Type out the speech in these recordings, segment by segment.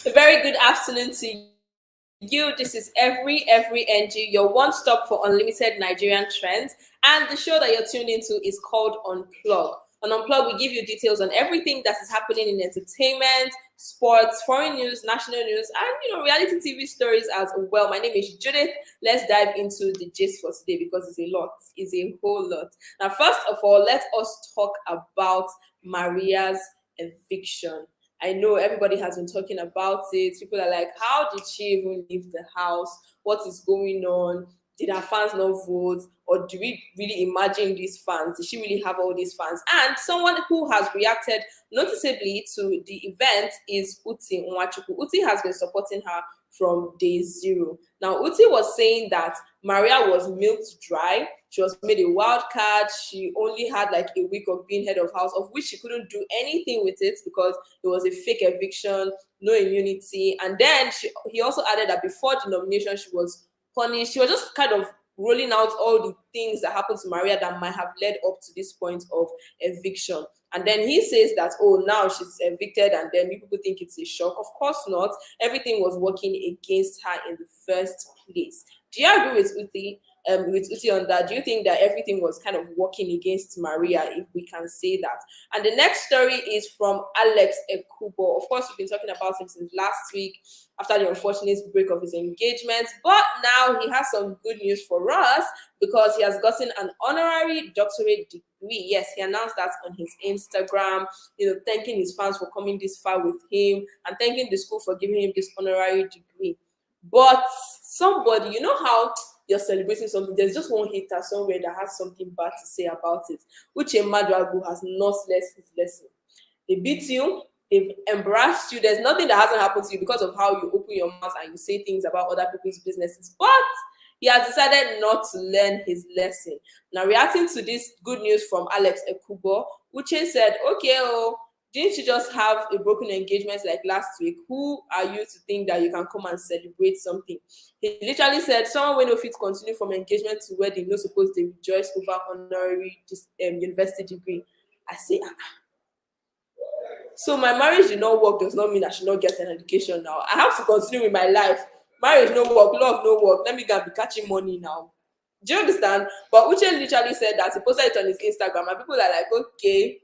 A very good afternoon to you. This is every NG, your one stop for unlimited Nigerian trends. And the show that you're tuned into is called Unplug. On Unplug, we give you details on everything that is happening in entertainment, sports, foreign news, national news, and reality TV stories as well. My name is Judith. Let's dive into the gist for today because it's a lot. It's a whole lot. Now, first of all, let us talk about Maria's eviction. I know everybody has been talking about it. People are like, how did she even leave the house? What is going on? Did her fans not vote? Or do we really imagine these fans? Did she really have all these fans? And someone who has reacted noticeably to the event is Uti Nwachukwu. Uti has been supporting her from day zero. Now, Uti was saying that Maria was milked dry. She was made a wild card. She only had like a week of being head of house, of which she couldn't do anything with it because it was a fake eviction, no immunity. And then he also added that before the nomination, she was punished. She was just kind of rolling out all the things that happened to Maria that might have led up to this point of eviction. And then he says that, oh, now she's evicted, and then people think it's a shock. Of course not. Everything was working against her in the first place. Do you agree with Uti on that? Do you think that everything was kind of working against Maria, if we can say that? And the next story is from Alex Ekubo. Of course, we've been talking about him since last week after the unfortunate break of his engagement, but now he has some good news for us because he has gotten an honorary doctorate degree. Yes, he announced that on his Instagram, thanking his fans for coming this far with him and thanking the school for giving him this honorary degree. But somebody, you know how you're celebrating something, there's just one hater somewhere that has something bad to say about it. Uche Maduagu has not learned his lesson. They beat you, they've embarrassed you. There's nothing that hasn't happened to you because of how you open your mouth and you say things about other people's businesses. But he has decided not to learn his lesson. Now, reacting to this good news from Alex Ekubo, Uche said, okay, didn't you just have a broken engagement like last week? Who are you to think that you can come and celebrate something? He literally said, someone will not fit continue from engagement to wedding, no suppose they rejoice over honorary university degree. I say, so my marriage did not work does not mean I should not get an education now. I have to continue with my life. Marriage no work, love no work. Let me go and be catching money now. Do you understand? But Uche literally said that. He posted it on his Instagram and people are like, okay,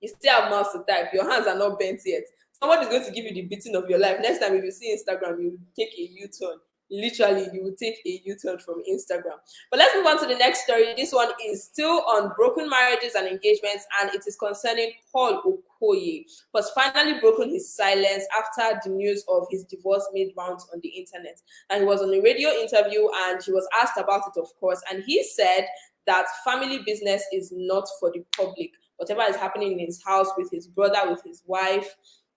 you still have mouths to type. Your hands are not bent yet. Somebody's going to give you the beating of your life. Next time, if you see Instagram, you will take a U-turn. Literally, you will take a U-turn from Instagram. But let's move on to the next story. This one is still on broken marriages and engagements, and it is concerning Paul Okoye, who has finally broken his silence after the news of his divorce made rounds on the internet. And he was on a radio interview, and he was asked about it, of course, and he said that family business is not for the public. Whatever is happening in his house with his brother, with his wife,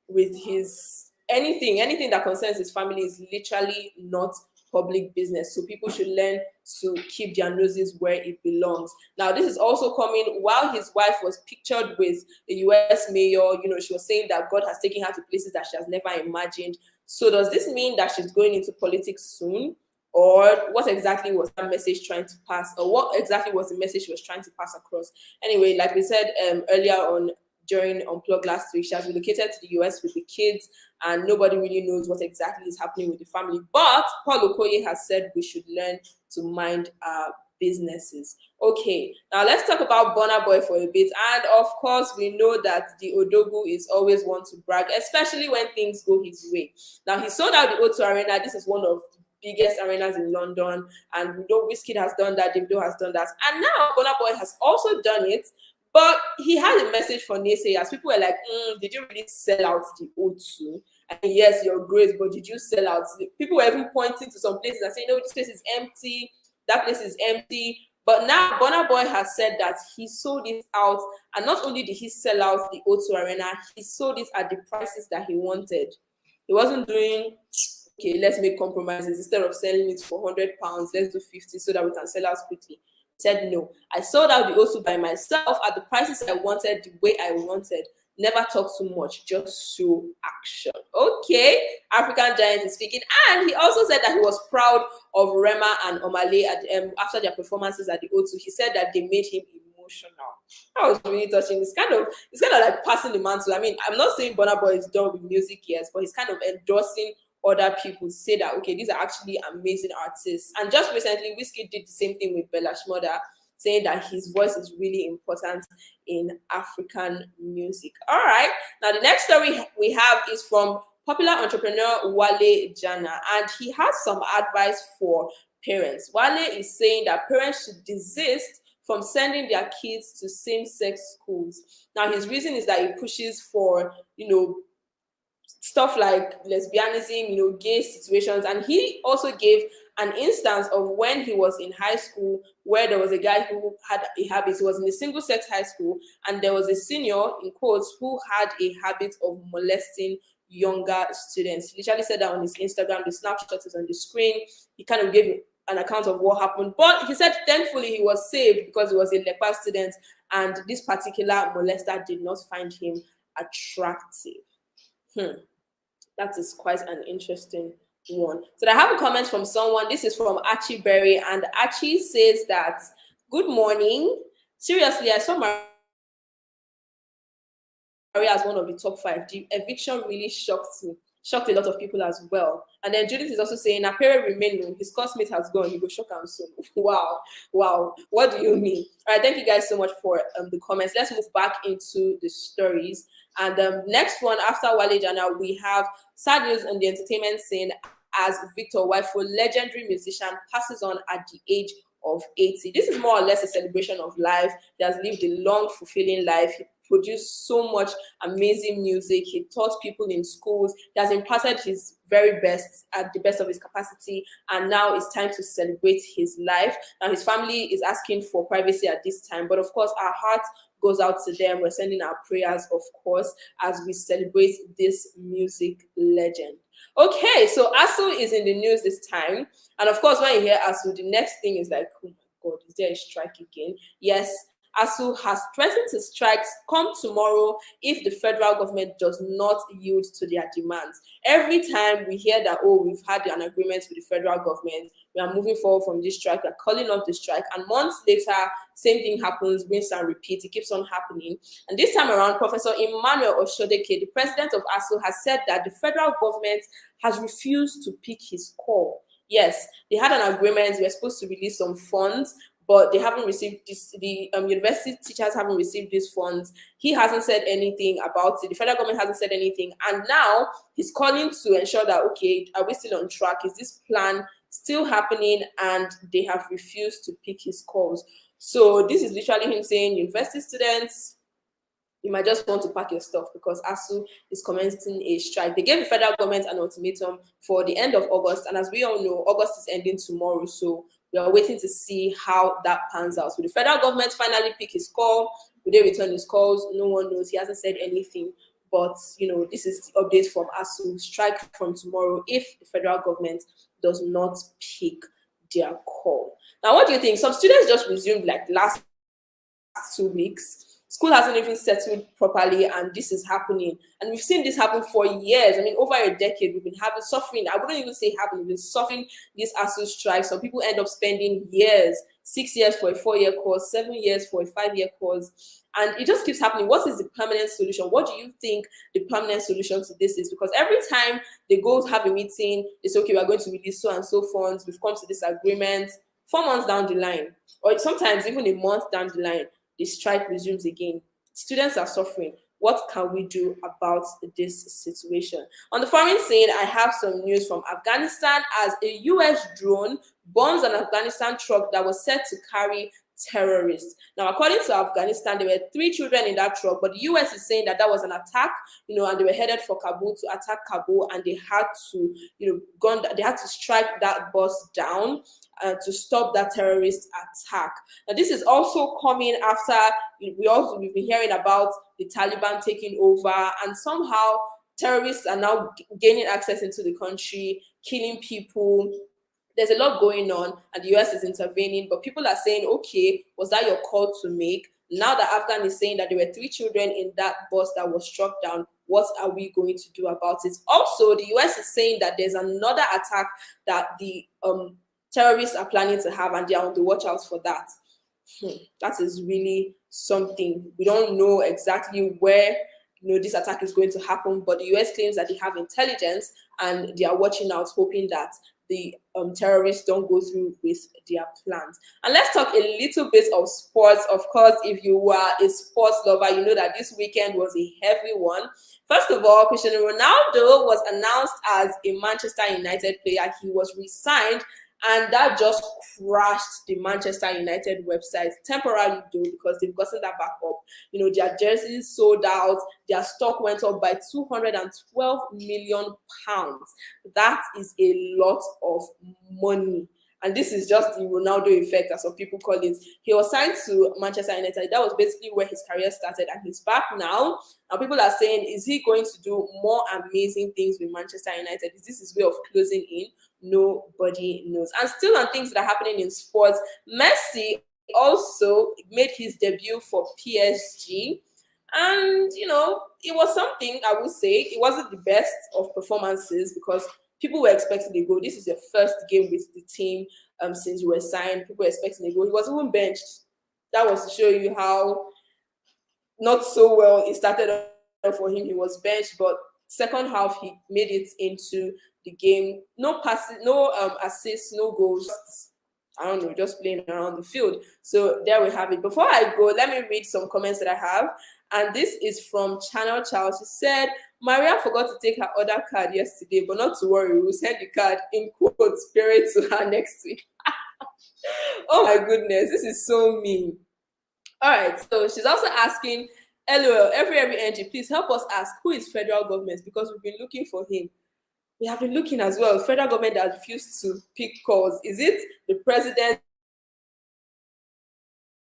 with his anything that concerns his family is literally not public business. So people should learn to keep their noses where it belongs. Now, this is also coming while his wife was pictured with the US mayor. She was saying that God has taken her to places that she has never imagined. So does this mean that she's going into politics soon? Or what exactly was that message trying to pass? Or what exactly was the message she was trying to pass across? Anyway, like we said earlier on during Unplug last week, she has relocated to the US with the kids, and nobody really knows what exactly is happening with the family. But Paul Okoye has said we should learn to mind our businesses. Okay, now let's talk about Burna Boy for a bit. And of course, we know that the Odogu is always one to brag, especially when things go his way. Now, he sold out the O2 Arena. This is one of biggest arenas in London, and we know Wizkid has done that, Davido has done that, and now Burna Boy has also done it. But he had a message for naysayers. People were like, did you really sell out the O2? And yes, you're great, but did you sell out? People were even pointing to some places and saying, no, this place is empty, that place is empty. But now Burna Boy has said that he sold it out, and not only did he sell out the O2 Arena, he sold it at the prices that he wanted. He wasn't doing, okay, let's make compromises. Instead of selling it for £100, let's do 50 so that we can sell out quickly. Said no, I sold out the O2 by myself at the prices I wanted, the way I wanted. Never talk too much, just show action. Okay, African Giant is speaking. And he also said that he was proud of Rema and Omale after their performances at the O2. He said that they made him emotional. That was really touching. It's kind of like passing the mantle. I mean, I'm not saying Burna Boy is done with music yet, but he's kind of endorsing other people to say that okay, these are actually amazing artists. And just recently, Whiskey did the same thing with Bella Shmurda, saying that his voice is really important in African music. All right, now the next story we have is from popular entrepreneur Wale Jana, and he has some advice for parents. Wale is saying that parents should desist from sending their kids to same-sex schools. Now, his reason is that he pushes for, stuff like lesbianism, gay situations. And he also gave an instance of when he was in high school where there was a guy who had a habit. He was in a single-sex high school, and there was a senior, in quotes, who had a habit of molesting younger students. He literally said that on his Instagram. The snapshot is on the screen. He kind of gave an account of what happened, but he said thankfully he was saved because he was a LEPA student, and this particular molester did not find him attractive. That is quite an interesting one. So I have a comment from someone. This is from Archie Berry, and Archie says that, good morning. Seriously, I saw Maria as one of the top 5. The eviction really shocked me. Shocked a lot of people as well. And then Judith is also saying, Apere remain, his classmate has gone, you go shock him soon. Wow. What do you mean? All right, thank you guys so much for the comments. Let's move back into the stories. And next one, after Wale Jana, we have sad news on the entertainment scene as Victor Wifo, legendary musician, passes on at the age of 80. This is more or less a celebration of life. He has lived a long, fulfilling life. He produced so much amazing music. He taught people in schools. He has imparted his very best at the best of his capacity, and now it's time to celebrate his life. Now his family is asking for privacy at this time, but of course our heart goes out to them. We're sending our prayers, of course, as we celebrate this music legend. Okay, so ASUU is in the news this time, and of course when you hear ASUU, the next thing is like, oh my God, is there a strike again? Yes, ASUU has threatened to strike come tomorrow if the federal government does not yield to their demands. Every time we hear that, oh, we've had an agreement with the federal government, we are moving forward from this strike, we're calling off the strike, and months later, same thing happens, rinse and repeat, it keeps on happening. And this time around, Professor Emmanuel Oshodeke, the president of ASUU, has said that the federal government has refused to pick his call. Yes, they had an agreement, we were supposed to release some funds, but they haven't received this. The university teachers haven't received these funds. He hasn't said anything about it. The federal government hasn't said anything. And now he's calling to ensure that, okay, are we still on track? Is this plan still happening? And they have refused to pick his calls. So this is literally him saying, university students, you might just want to pack your stuff because ASUU is commencing a strike. They gave the federal government an ultimatum for the end of August. And as we all know, August is ending tomorrow. So we are waiting to see how that pans out. So the federal government finally pick his call. Will they return his calls? No one knows. He hasn't said anything. But, this is the update from ASUU. Strike from tomorrow if the federal government does not pick their call. Now, what do you think? Some students just resumed like last 2 weeks. School hasn't even settled properly, and this is happening. And we've seen this happen for years. I mean, over a decade, we've been suffering. I wouldn't even say having, we've been suffering these ASUU strikes. Some people end up spending years, 6 years for a 4-year course, 7 years for a 5-year course. And it just keeps happening. What is the permanent solution? What do you think the permanent solution to this is? Because every time they go have a meeting, they say, okay, we're going to release so and so funds. We've come to this agreement. 4 months down the line, or sometimes even a month down the line, the strike resumes again. Students are suffering. What can we do about this situation? On the foreign scene, I have some news from Afghanistan as a US drone bombs an Afghanistan truck that was set to carry terrorists. Now, according to Afghanistan, there were 3 children in that truck, but the US is saying that that was an attack, and they were headed for Kabul to attack Kabul, and they had to, they had to strike that bus down to stop that terrorist attack. Now, this is also coming after we've been hearing about the Taliban taking over, and somehow terrorists are now gaining access into the country, killing people. There's a lot going on, and the US is intervening, but people are saying, okay, was that your call to make? Now that Afghan is saying that there were 3 children in that bus that was struck down, what are we going to do about it? Also, the US is saying that there's another attack that the terrorists are planning to have, and they are on the watch out for that. That is really something. We don't know exactly where this attack is going to happen, but the US claims that they have intelligence and they are watching out, hoping that the terrorists don't go through with their plans. And let's talk a little bit of sports. Of course, if you are a sports lover, you know that this weekend was a heavy one. First of all, Cristiano Ronaldo was announced as a Manchester United player. He was re-signed, and that just crashed the Manchester United website temporarily, though, because they've gotten that back up. Their jerseys sold out. Their stock went up by £212 million. That is a lot of money. And this is just the Ronaldo effect, as some people call it. He was signed to Manchester United. That was basically where his career started, and he's back now. And people are saying, is he going to do more amazing things with Manchester United? Is this his way of closing in? Nobody knows. And still on things that are happening in sports, Messi also made his debut for PSG. And, it was something, I would say. It wasn't the best of performances because people were expecting a goal. This is your first game with the team since you were signed. People were expecting a goal. He was even benched. That was to show you how not so well it started for him. He was benched, but second half he made it into the game. No passes, no assists, no goals. I don't know, just playing around the field. So there we have it. Before I go, let me read some comments that I have. And this is from Channel Charles. She said, Maria forgot to take her other card yesterday, but not to worry, we'll send the card in quotes spirit to her next week. Oh my goodness, this is so mean. All right, so she's also asking, LOL, every NG, please help us ask who is federal government, because we've been looking for him. We have been looking as well. Federal government that refused to pick calls. Is it the president,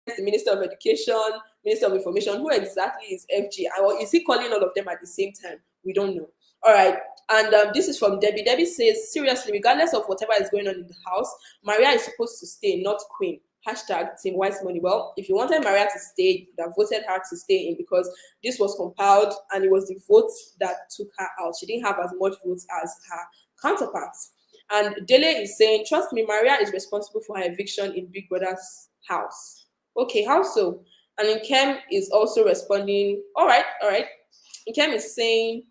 the Minister of Education, Minister of Information? Who exactly is FG? Or is he calling all of them at the same time? We don't know. All right. And this is from Debbie. Debbie says, seriously, regardless of whatever is going on in the house, Maria is supposed to stay, not Queen. Hashtag Team Wise Money. Well, if you wanted Maria to stay, you could have voted her to stay in, because this was compiled and it was the votes that took her out. She didn't have as much votes as her counterparts. And Dele is saying, trust me, Maria is responsible for her eviction in Big Brother's house. Okay, how so? And Nkem is also responding, all right. Nkem is saying,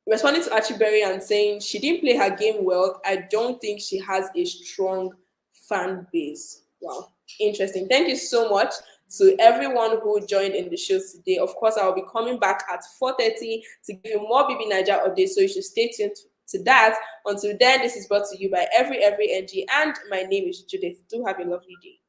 responding to Archieberry and saying, she didn't play her game well. I don't think she has a strong fan base. Wow, interesting. Thank you so much to everyone who joined in the show today. Of course, I will be coming back at 4:30 to give you more bbnaija updates, so you should stay tuned to that. Until then, this is brought to you by Every NG, and my name is Judith. Do have a lovely day.